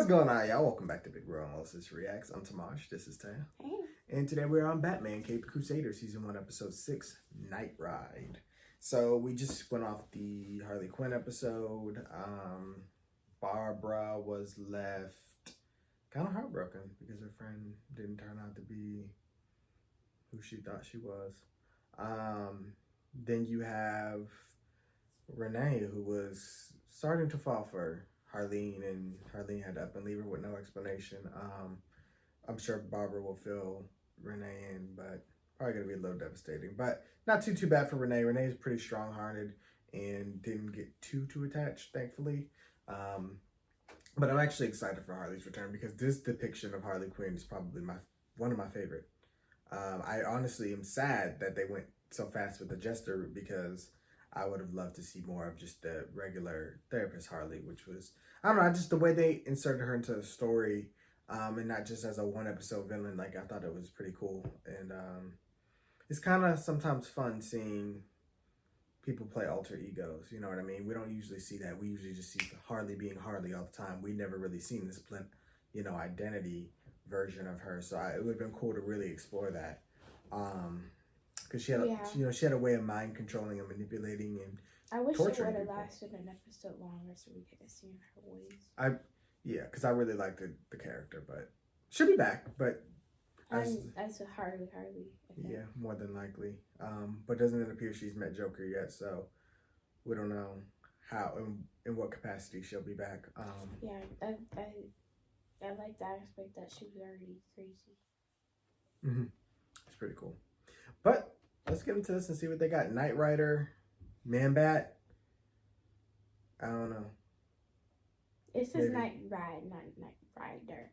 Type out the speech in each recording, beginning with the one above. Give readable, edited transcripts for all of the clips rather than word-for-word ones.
going on, y'all? Welcome back to Big Bro Analysis Reacts. I'm Tamash. This is Tam. Hey. And today we're on Batman Crusader Season 1, Episode 6, Night Ride. So we just went off the Harley Quinn episode. Barbara was left kind of heartbroken because her friend didn't turn out to be who she thought she was. Then you have Renee, who was starting to fall for Harleen, and Harleen had to up and leave her with no explanation. I'm sure Barbara will fill Renee in, but probably gonna be a little devastating. But not too bad for Renee. Renee's pretty strong-hearted and didn't get too attached, thankfully. But I'm actually excited for Harley's return because this depiction of Harley Quinn is probably one of my favorite. I honestly am sad that they went so fast with the Jester because I would have loved to see more of just the regular therapist Harley, which was, I don't know, just the way they inserted her into the story, and not just as a one-episode villain. Like, I thought it was pretty cool. And it's kind of sometimes fun seeing people play alter egos, you know what I mean? We don't usually see that. We usually just see Harley being Harley all the time. We never really seen this split, identity version of her. So it would have been cool to really explore that. Because she had, she had a way of mind controlling and manipulating and I wish it torturing would have people. Lasted an episode longer so we could have seen her ways. Because I really liked the character, but she'll be back. But as a Harley. Yeah, more than likely. But doesn't it appear she's met Joker yet? So we don't know how in what capacity she'll be back. I like the aspect that she was already crazy. Mm-hmm. It's pretty cool. But let's get into this and see what they got. Knight Rider, Man-Bat. I don't know. It says Night Ride, not Night Rider.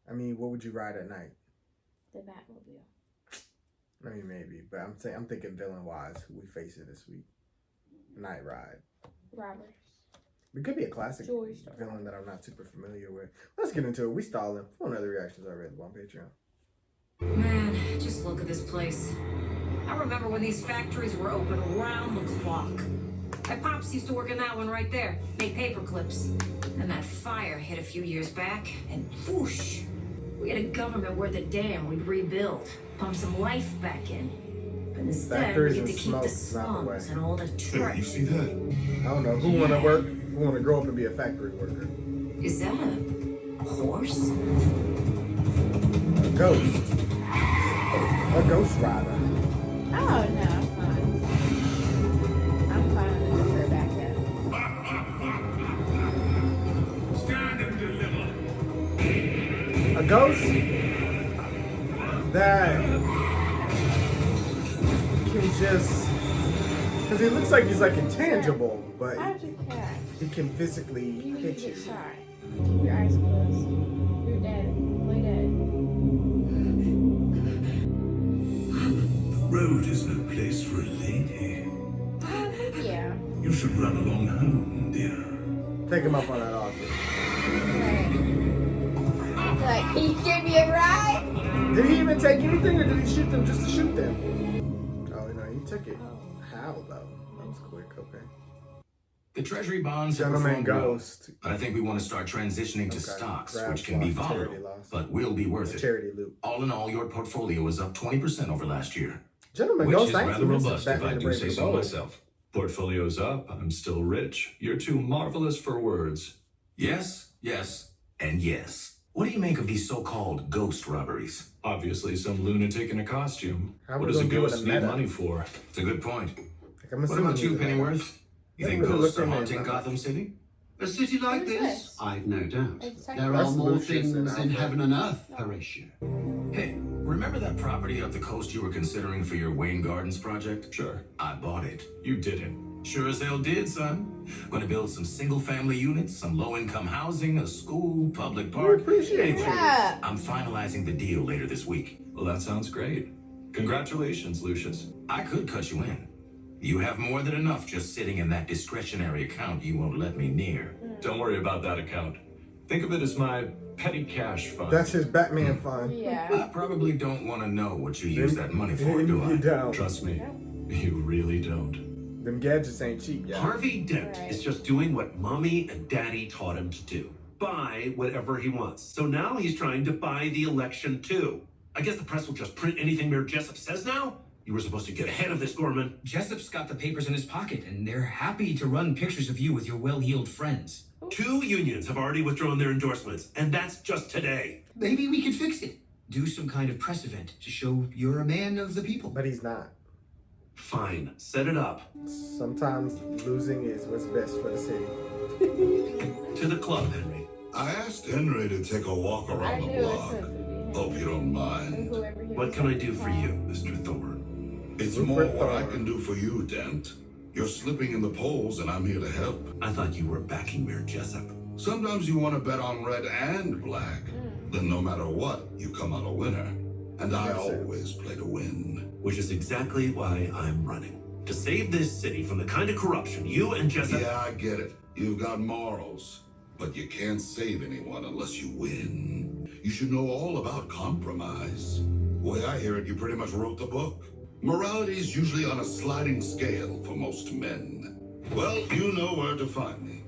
I mean, what would you ride at night? The Batmobile. I mean, maybe, but I'm thinking villain-wise, who we facing this week. Night Ride. Robbers. It could be a classic villain that I'm not super familiar with. Let's get into it. We stalling. One other reactions I read on Patreon. Man, just look at this place. I remember when these factories were open around the clock. My pops used to work in that one right there, make paper clips. And that fire hit a few years back, and whoosh! We had a government worth a damn we'd rebuild, pump some life back in. But instead, we get to keep the slums and all the trash. Hey, you see that? I don't know. Who wanna work? Who wanna grow up and be a factory worker? Is that a horse? A ghost. A ghost rider. Oh, no, I'm fine. I'm fine with her back then. Stand and deliver. A ghost that can just, because he looks like he's like intangible, but he can physically hit you. Get shot. Keep your eyes closed. You're dead. Play dead. The road is no place for a lady. Yeah. You should run along home, dear. Take him up on that offer. Like, can you give me a ride? Did he even take anything, or did he shoot them just to shoot them? Oh, no, he took it. How, though? That was quick, okay. The Treasury bonds have Gentleman performed well. Ghost. I think we want to start transitioning to stocks, which can be volatile, but will be worth it. Charity loop. All in all, your portfolio is up 20% over last year. Gentleman Which Ghost, is thank rather you. robust, if I Batman do Brave say and so Bold. myself. Portfolio's up, I'm still rich. You're too marvelous for words. Yes, and yes. What do you make of these so-called ghost robberies? Obviously some lunatic in a costume. How What we does a gonna do with ghost a need meta? money for? It's a good point. I'm What assuming about you, he's a man. Pennyworth? You think Never ghosts looked are in there, haunting but- Gotham City? A city like Who's this? this? I've no doubt. It's There like- are more Lucius things and in Alfred. heaven and earth, Horatio. Hey, remember that property up the coast you were considering for your Wayne Gardens project? Sure. I bought it. You didn't. Sure as hell did, son. Gonna build some single-family units, some low-income housing, a school, public We park. appreciate you. Yeah. I'm finalizing the deal later this week. Well, that sounds great. Congratulations, Lucius. I could cut you in. You have more than enough just sitting in that discretionary account you won't let me near. Don't worry about that account. Think of it as my petty cash fund. That's his Batman fund. Yeah. I probably don't want to know what you use that money for, do You I? don't. Trust me, you really don't. Them gadgets ain't cheap, y'all. Harvey Dent Right. is just doing what mommy and daddy taught him to do. buy whatever he wants. So now he's trying to buy the election too. I guess the press will just print anything Mayor Jessup says now? You were supposed to get ahead of this, Gorman. Jessup's got the papers in his pocket, and they're happy to run pictures of you with your well-heeled friends. 2 unions have already withdrawn their endorsements, and that's just today. Maybe we could fix it. Do some kind of press event to show you're a man of the people. But he's not. Fine, set it up. Sometimes losing is what's best for the city. To the club, Henry. I asked Henry to take a walk around the block. Hope you don't mind. What can I do for you, Mr. Thorne? It's more what I can do for you, Dent. You're slipping in the polls, and I'm here to help. I thought you were backing Mayor Jessup. Sometimes you want to bet on red and black. Then no matter what, you come out a winner. And I always play to win. Which is exactly why I'm running. To save this city from the kind of corruption you and Jessup... Yeah, I get it. You've got morals. But you can't save anyone unless you win. You should know all about compromise. The way I hear it, you pretty much wrote the book. Morality is usually on a sliding scale for most men. Well, you know where to find me.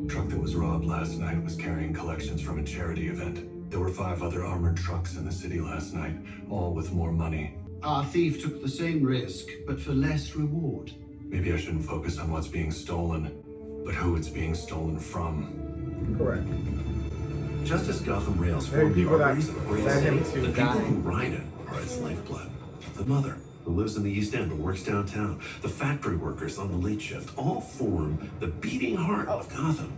The truck that was robbed last night was carrying collections from a charity event. There were 5 other armored trucks in the city last night, all with more money. Our thief took the same risk, but for less reward. Maybe I shouldn't focus on what's being stolen, but who it's being stolen from. Correct. Just as Gotham rails Very for the people that arteries of the brain led him city, to the people die. who ride it are its lifeblood. The mother, who lives in the East End but works downtown, the factory workers on the late shift, all form the beating heart of Gotham.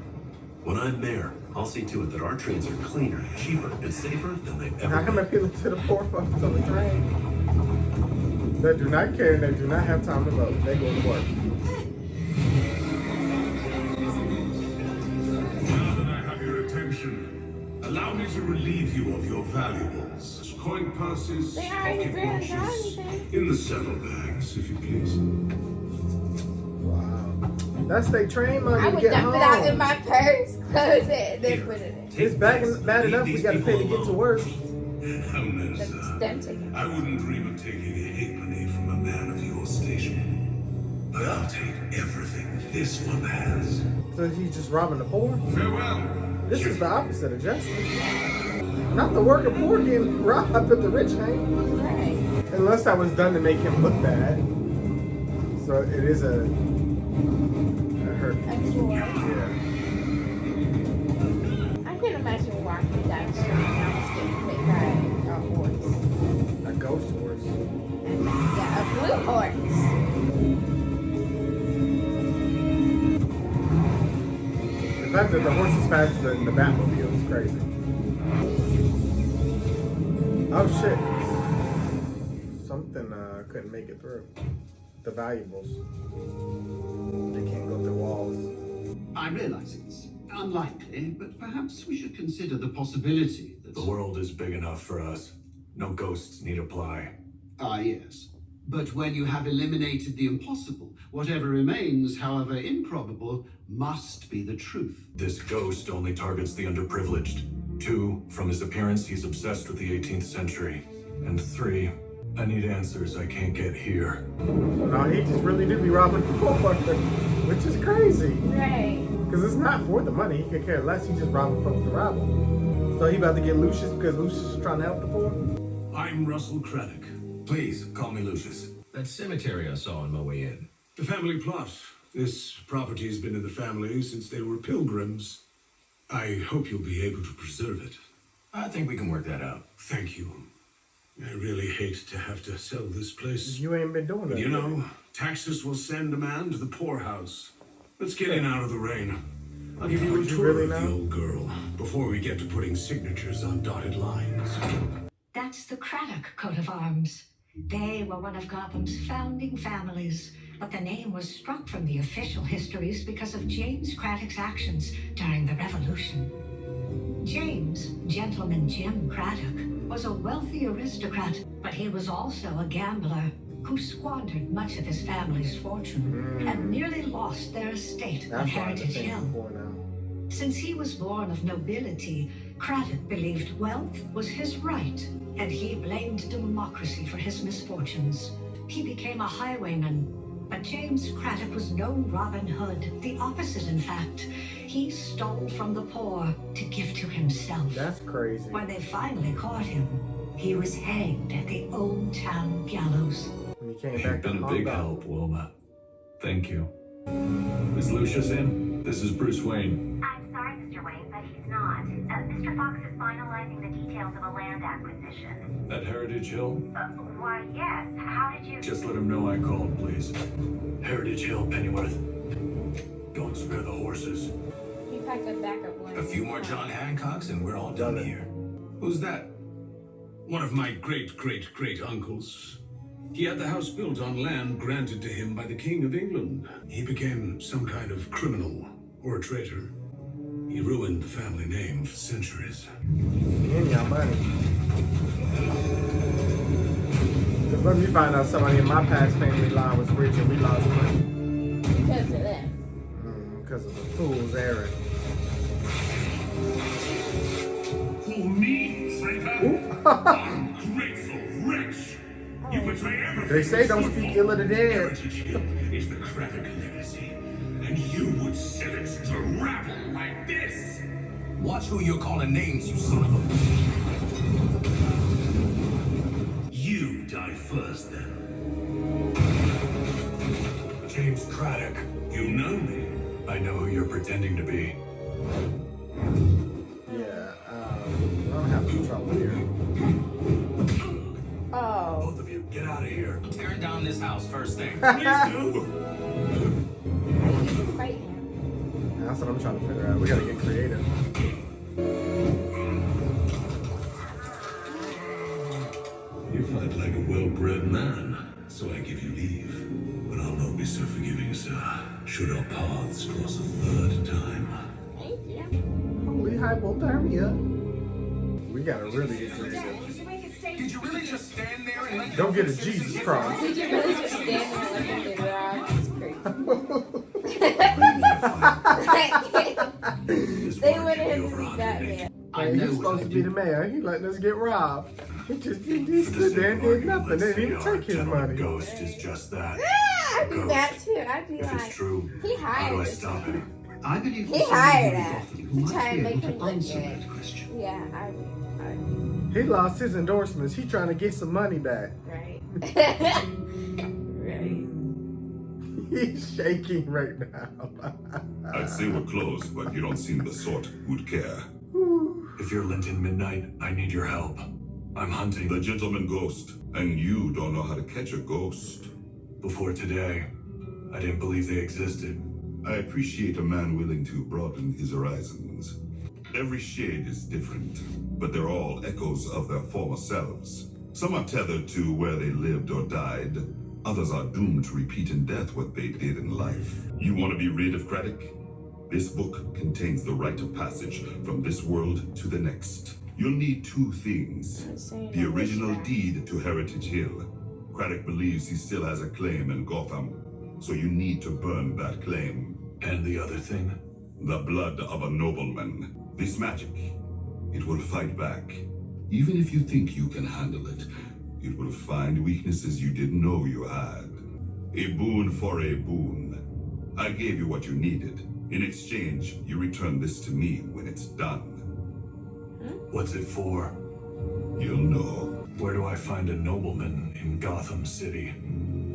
When I'm mayor, I'll see to it that our trains are cleaner, cheaper, and safer than they've ever How come been. appealing to the poor folks on the train? They do not care and they do not have time to vote. They go to work. Now that I have your attention, allow me to relieve you of your valuables. Coin purses, They already pocket barely got watches, anything. in the saddlebags, if you please. Wow. That's their train money I to would get dump it out in home. my purse, close it, then put it in. It's bad enough we got to pay to get to work. That's them taking. I wouldn't dream of taking a halfpenny from a man of your station. But I'll take everything this one has. So he's just robbing the poor? Farewell. This is the opposite of justice. Not the working poor getting robbed, but the rich ain't. Right. Unless that was done to make him look bad. So it is a hurt. Yeah. I can't imagine walking down the street and almost getting hit by a horse. A ghost horse. Yeah, a blue horse. The fact that the horse is faster than the Batmobile is crazy. Oh shit. Something couldn't make it through. The valuables. They can't go through walls. I realize it's unlikely, but perhaps we should consider the possibility that... The world is big enough for us. No ghosts need apply. Ah, yes. But when you have eliminated the impossible, whatever remains, however improbable, must be the truth. This ghost only targets the underprivileged. 2, from his appearance, he's obsessed with the 18th century. And 3, I need answers I can't get here. So now he just really do be robbing the poor, which is crazy. Right. Because it's not for the money. He could care less. He's just robbing folks to rob them. So he about to get Lucius because Lucius is trying to help the poor? I'm Russell Craddock. Please, call me Lucius. That cemetery I saw on my way in. The family plot. This property has been in the family since they were pilgrims. I hope you'll be able to preserve it. I think we can work that out. Thank you. I really hate to have to sell this place. You ain't been doing that. You know, taxes will send a man to the poorhouse. Let's get in out of the rain. I'll give you a Would you tour really of the know? old girl before we get to putting signatures on dotted lines. That's the Craddock coat of arms. They were one of Gotham's founding families, but the name was struck from the official histories because of James Craddock's actions during the Revolution. James, Gentleman Jim Craddock, was a wealthy aristocrat, but he was also a gambler who squandered much of his family's fortune and nearly lost their estate on That's why the Heritage thing Hill. is poor now. Since he was born of nobility, Craddock believed wealth was his right, and he blamed democracy for his misfortunes. He became a highwayman, But James Craddock was no Robin Hood. The opposite, in fact. He stole from the poor to give to himself. That's crazy. When they finally caught him, he was hanged at the Old Town gallows. When he came You've back to been a Hong big Kong. help, Wilma. Thank you. Is Lucius in? This is Bruce Wayne. I'm sorry, Mr. Wayne, but he's not. Mr. Fox is finalizing the details of a land acquisition. At Heritage Hill? Why, yes. How did you... Just let him know I called, please. Heritage Hill, Pennyworth. Don't spare the horses. He packed a backup one. A few more John Hancocks and we're all done here. Who's that? One of my great-great-great-uncles. He had the house built on land granted to him by the King of England. He became some kind of criminal or a traitor. He ruined the family name for centuries. And your money. Because let me find out somebody in my past family line was rich and we lost money. Because of that. Because of the fool's errand. For me, traitor? Ungrateful wretch! You betray everything. They say don't speak ill of the dead. Heritage Hill is the Craddock legacy, and you would sell it to rabble like this? Watch who you're calling names, you son of a... You die first, then. James Craddock. You know me. I know who you're pretending to be. Yeah, I don't have any trouble here. Oh. Both of you, get out of here. I'm tearing down this house first thing. Please do. Fight him. That's what I'm trying to figure out. We gotta get creative. You fight like a well-bred man, so I give you leave. But I'll not be so forgiving, sir, should our paths cross a third time. Thank you. Holy hypothermia. We gotta really get creative. Did you really just stand there and let Don't get a Jesus cross. Did you really just stand there and let them get robbed? That's crazy. They wanted him to be Batman. Hey, he's supposed to be the mayor. He letting us get robbed. He stood there and did nothing. They didn't even take his money. Ghost is just that. I'd be that too. I'd be If like, it's true, he how do I hired stop us. it? I believe He there's someone hired in us Gotham who to might try and be make able him to look answer good. that question. Yeah, I He lost his endorsements. He trying to get some money back. right. Right. He's shaking right now. I'd say we're close, but you don't seem the sort who'd care. If you're Linton Midnight, I need your help. I'm hunting. The gentleman ghost, and you don't know how to catch a ghost. Before today, I didn't believe they existed. I appreciate a man willing to broaden his horizons. Every shade is different, but they're all echoes of their former selves. Some are tethered to where they lived or died. Others are doomed to repeat in death what they did in life. You want to be rid of Craddock? This book contains the rite of passage from this world to the next. You'll need two things. The original deed to Heritage Hill. Craddock believes he still has a claim in Gotham, so you need to burn that claim. And the other thing? The blood of a nobleman. This magic, it will fight back. Even if you think you can handle it, it will find weaknesses you didn't know you had. A boon for a boon. I gave you what you needed. In exchange, you return this to me when it's done. What's it for? You'll know. Where do I find a nobleman in Gotham City?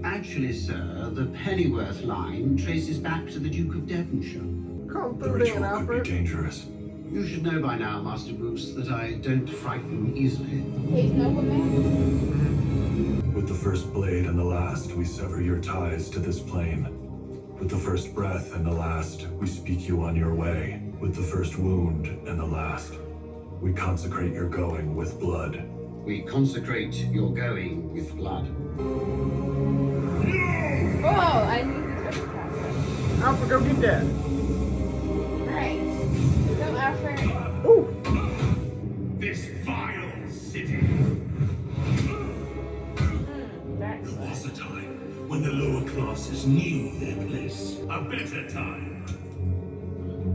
Actually, sir, the Pennyworth line traces back to the Duke of Devonshire. Come The through ritual then, could Alfred. be dangerous. You should know by now, Master Bruce, that I don't frighten easily. He's nobleman. With the first blade and the last, we sever your ties to this plane. With the first breath and the last, we speak you on your way. With the first wound and the last, we consecrate your going with blood. We consecrate your going with blood. Whoa, I knew this was a problem. Alfred, go get that. Right. Go, Alfred. Ooh. This vile city. That's There was a time when the lower classes knew their place. A better time.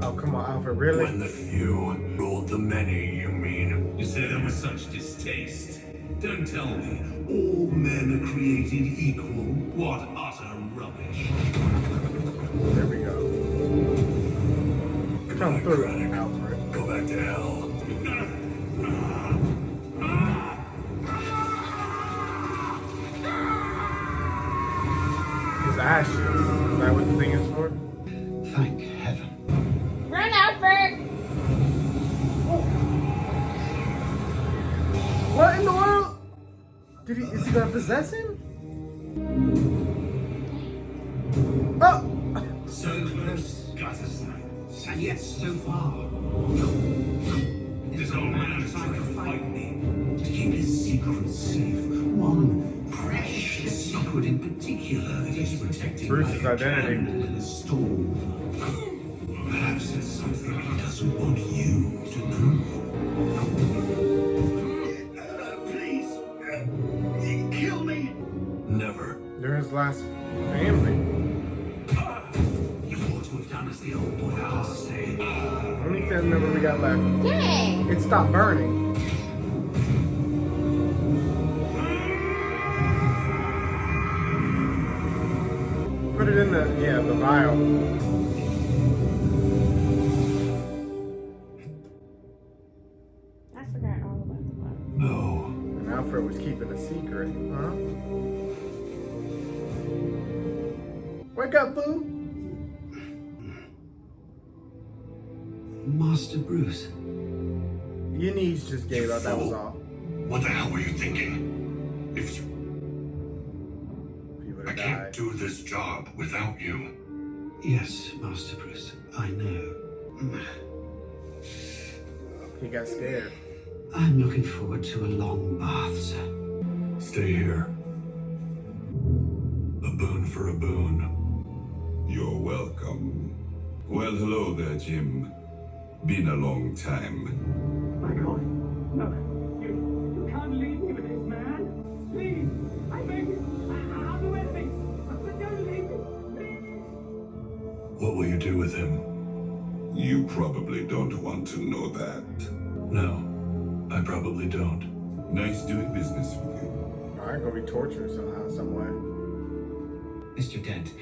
Oh, come on, Alfred, really? When the few ruled the many, you mean? You say that with such distaste. Don't tell me all men are created equal. What utter rubbish. There we go. Come through, Alfred. Go back to hell. His ashes. Is that what the thing is for? Thank heaven. Run, Alfred! What in the world? Is he gonna possess him? Oh! So close, and yet so far. This old man is trying to fight me. To keep his secret safe. One precious secret in particular that he's protecting. Bruce's like a identity. candle in a storm. Perhaps it's something he doesn't want you to know. Please, kill me. Never. They're his last family. You ought to have done as the old boy asked. Only family member we got left. Dang! It stopped burning. Put it in the vial. I forgot all about the bottle. No. And Alfred was keeping a secret, huh? Wake up, Boo! Master Bruce. Your knees just gave out, that was all. What the hell were you thinking? If He would I have can't died. do this job without you. Yes, Master Bruce, I know. He got scared. I'm looking forward to a long bath, sir. Stay here. A boon for a boon. You're welcome. Well, hello there, Jim. Been a long time. My God, no, you can't leave me with this man. Please, I beg you, I'll do anything, but don't leave me, please. What will you do with him? You probably don't want to know that. No, I probably don't. Nice doing business with you. Alright, gonna be tortured somehow, some way. Mr. Dent,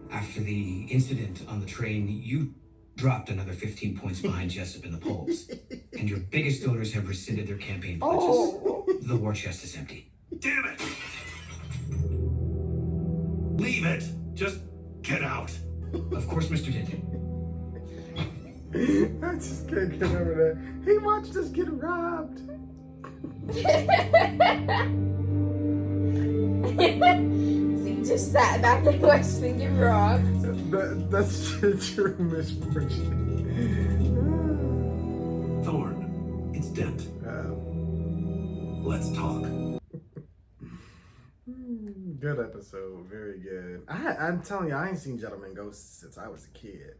after the incident on the train, you dropped another 15 points behind Jessup in the polls. And your biggest donors have rescinded their campaign pledges. Oh! The war chest is empty. Damn it! Leave it! Just get out! Of course, Mr. Dent. I just can't get over that. He watched us get robbed. So you just sat back and watched them get robbed. That's true misfortune. Thorn, it's Dent. Let's talk. Good episode, very good. I'm telling you, I ain't seen Gentleman Ghost since I was a kid.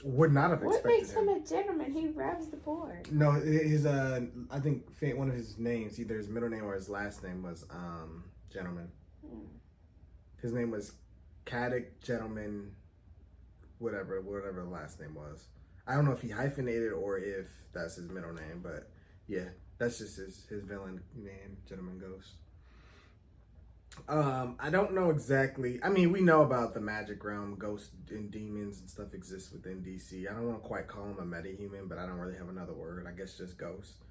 Would not have What expected makes him a gentleman? He robs the poor. No, his I think one of his names, either his middle name or his last name was Gentleman. His name was Caddick Gentleman, whatever the last name was. I don't know if he hyphenated or if that's his middle name, but yeah, that's just his villain name, Gentleman Ghost. I don't know exactly. I mean, we know about the magic realm, ghosts and demons and stuff exist within DC. I don't want to quite call him a metahuman, but I don't really have another word. I guess just ghost.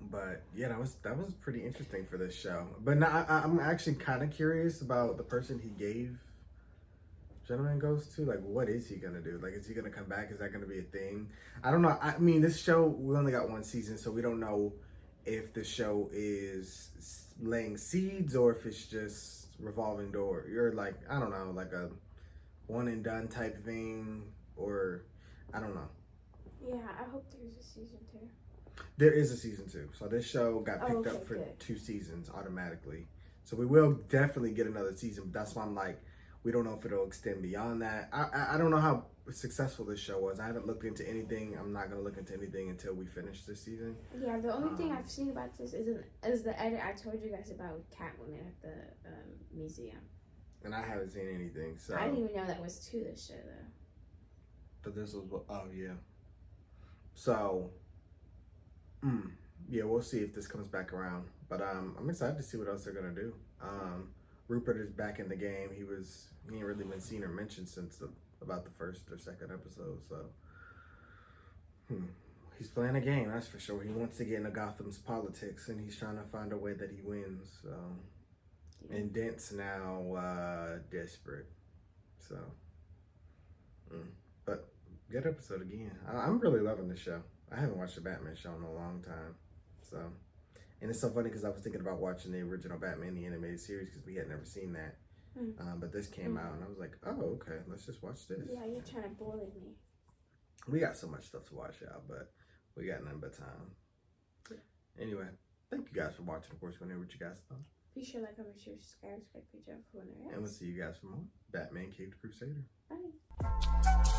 But yeah, that was pretty interesting for this show. But now I'm actually kind of curious about the person he gave Gentleman Ghost to. Like, what is he gonna do? Like, is he gonna come back? Is that gonna be a thing? I don't know. I mean, this show, we only got one season, so we don't know if the show is laying seeds or if it's just revolving door. You're like, I don't know, like a one and done type thing, or I don't know. Yeah, I hope there's a season 2. There is a season 2. So this show got picked up for 2 seasons automatically. So we will definitely get another season. But that's why I'm like, we don't know if it'll extend beyond that. I don't know how successful this show was. I haven't looked into anything. I'm not going to look into anything until we finish this season. Yeah, the only thing I've seen about this is the edit I told you guys about Catwoman at the museum. And I haven't seen anything. So I didn't even know that was to this show, though. But this was, oh yeah. So, yeah, we'll see if this comes back around. But I'm excited to see what else they're gonna do. Rupert is back in the game. He ain't really been seen or mentioned since about the first or second episode. So he's playing a game, that's for sure. He wants to get into Gotham's politics, and he's trying to find a way that he wins. So, and Dent's now desperate. So, but good episode again. I'm really loving the show. I haven't watched the Batman show in a long time. So, and it's so funny because I was thinking about watching the original Batman the animated series because we had never seen that. But this came out, and I was like, oh, okay, let's just watch this. Yeah, you're trying to bully me. We got so much stuff to watch out, but we got nothing but time. Anyway, thank you guys for watching. Of course, we're gonna hear what you guys thought. Be sure to like, comment, share, subscribe, page up for when they're And we'll see you guys for more Batman Cave Crusader. Bye.